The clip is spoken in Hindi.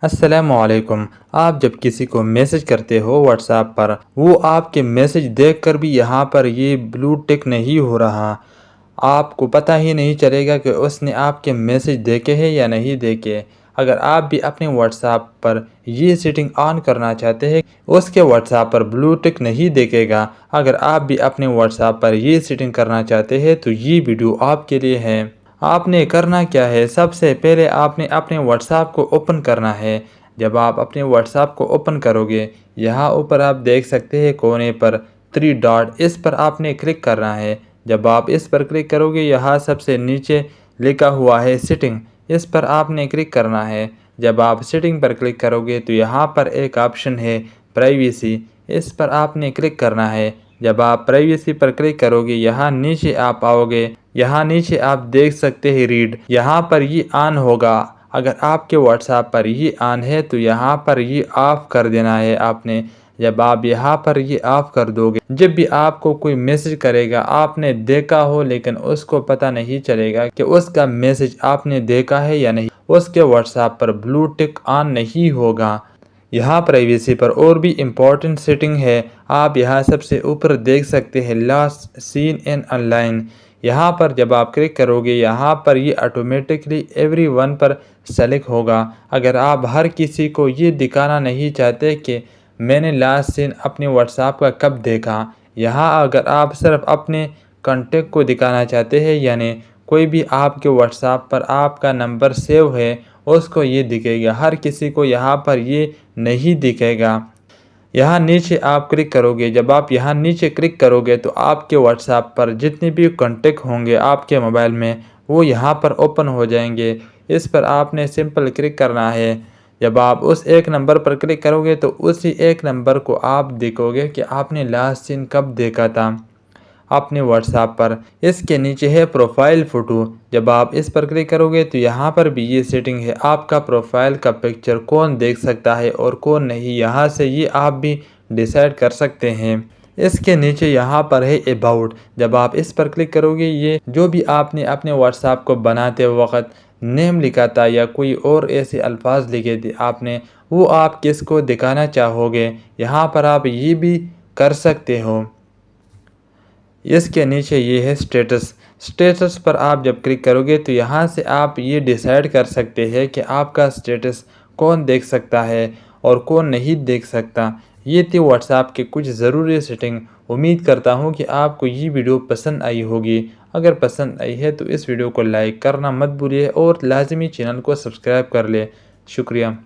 अस्सलामुअलैकुम। आप जब किसी को मैसेज करते हो व्हाट्सएप पर, वो आपके मैसेज देखकर भी यहाँ पर ये ब्लू टिक नहीं हो रहा। आपको पता ही नहीं चलेगा कि उसने आपके मैसेज देखे हैं या नहीं देखे। अगर आप भी अपने व्हाट्सएप पर ये सेटिंग ऑन करना चाहते हैं, उसके व्हाट्सएप पर ब्लू टिक नहीं देखेगा। अगर आप भी अपने व्हाट्सएप पर ये सेटिंग करना चाहते हैं तो ये वीडियो आपके लिए है। आपने करना क्या है, सबसे पहले आपने अपने व्हाट्सएप को ओपन करना है। जब आप अपने व्हाट्सएप को ओपन करोगे, यहाँ ऊपर आप देख सकते हैं कोने पर 3 डॉट, इस पर आपने क्लिक करना है। जब आप इस पर क्लिक करोगे, यहाँ सबसे नीचे लिखा हुआ है सेटिंग, इस पर आपने क्लिक करना है। जब आप सेटिंग पर क्लिक करोगे तो यहाँ पर एक ऑप्शन है प्राइवेसी, इस पर आपने क्लिक करना है। जब आप प्राइवेसी पर क्लिक करोगे, यहाँ नीचे आप आओगे, यहाँ नीचे आप देख सकते हैं रीड, यहाँ पर ये ऑन होगा। अगर आपके व्हाट्सएप पर ये ऑन है तो यहाँ पर ये ऑफ कर देना है आपने। जब आप यहाँ पर ये ऑफ कर दोगे, जब भी आपको कोई मैसेज करेगा, आपने देखा हो लेकिन उसको पता नहीं चलेगा कि उसका मैसेज आपने देखा है या नहीं, उसके व्हाट्सएप पर ब्लू टिक ऑन नहीं होगा। यहाँ प्राइवेसी पर और भी इम्पोर्टेंट सेटिंग है। आप यहाँ सबसे ऊपर देख सकते हैं लास्ट सीन इन ऑनलाइन, यहाँ पर जब आप क्लिक करोगे, यहाँ पर ये ऑटोमेटिकली एवरीवन पर सेलेक्ट होगा। अगर आप हर किसी को ये दिखाना नहीं चाहते कि मैंने लास्ट सीन अपने व्हाट्सएप का कब देखा, यहाँ अगर आप सिर्फ अपने कॉन्टेक्ट को दिखाना चाहते हैं, यानी कोई भी आपके व्हाट्सएप पर आपका नंबर सेव है उसको ये दिखेगा, हर किसी को यहाँ पर ये नहीं दिखेगा। यहाँ नीचे आप क्लिक करोगे, जब आप यहाँ नीचे क्लिक करोगे तो आपके व्हाट्सएप पर जितने भी कॉन्टेक्ट होंगे आपके मोबाइल में, वो यहाँ पर ओपन हो जाएंगे। इस पर आपने सिंपल क्लिक करना है। जब आप उस एक नंबर पर क्लिक करोगे तो उसी एक नंबर को आप देखोगे कि आपने लास्ट सीन कब देखा था अपने व्हाट्सएप पर। इसके नीचे है प्रोफाइल फ़ोटो, जब आप इस पर क्लिक करोगे तो यहाँ पर भी ये सेटिंग है, आपका प्रोफाइल का पिक्चर कौन देख सकता है और कौन नहीं, यहाँ से ये आप भी डिसाइड कर सकते हैं। इसके नीचे यहाँ पर है अबाउट, जब आप इस पर क्लिक करोगे, ये जो भी आपने अपने व्हाट्सएप को बनाते वक्त नेम लिखा था या कोई और ऐसे अल्फाज लिखे थे आपने, वो आप किसको दिखाना चाहोगे, यहाँ पर आप ये भी कर सकते हो। इसके नीचे ये है स्टेटस, स्टेटस पर आप जब क्लिक करोगे तो यहाँ से आप ये डिसाइड कर सकते हैं कि आपका स्टेटस कौन देख सकता है और कौन नहीं देख सकता। ये थी व्हाट्सएप के कुछ ज़रूरी सेटिंग। उम्मीद करता हूँ कि आपको ये वीडियो पसंद आई होगी। अगर पसंद आई है तो इस वीडियो को लाइक करना मत भूलिए और लाजमी चैनल को सब्सक्राइब कर ले। शुक्रिया।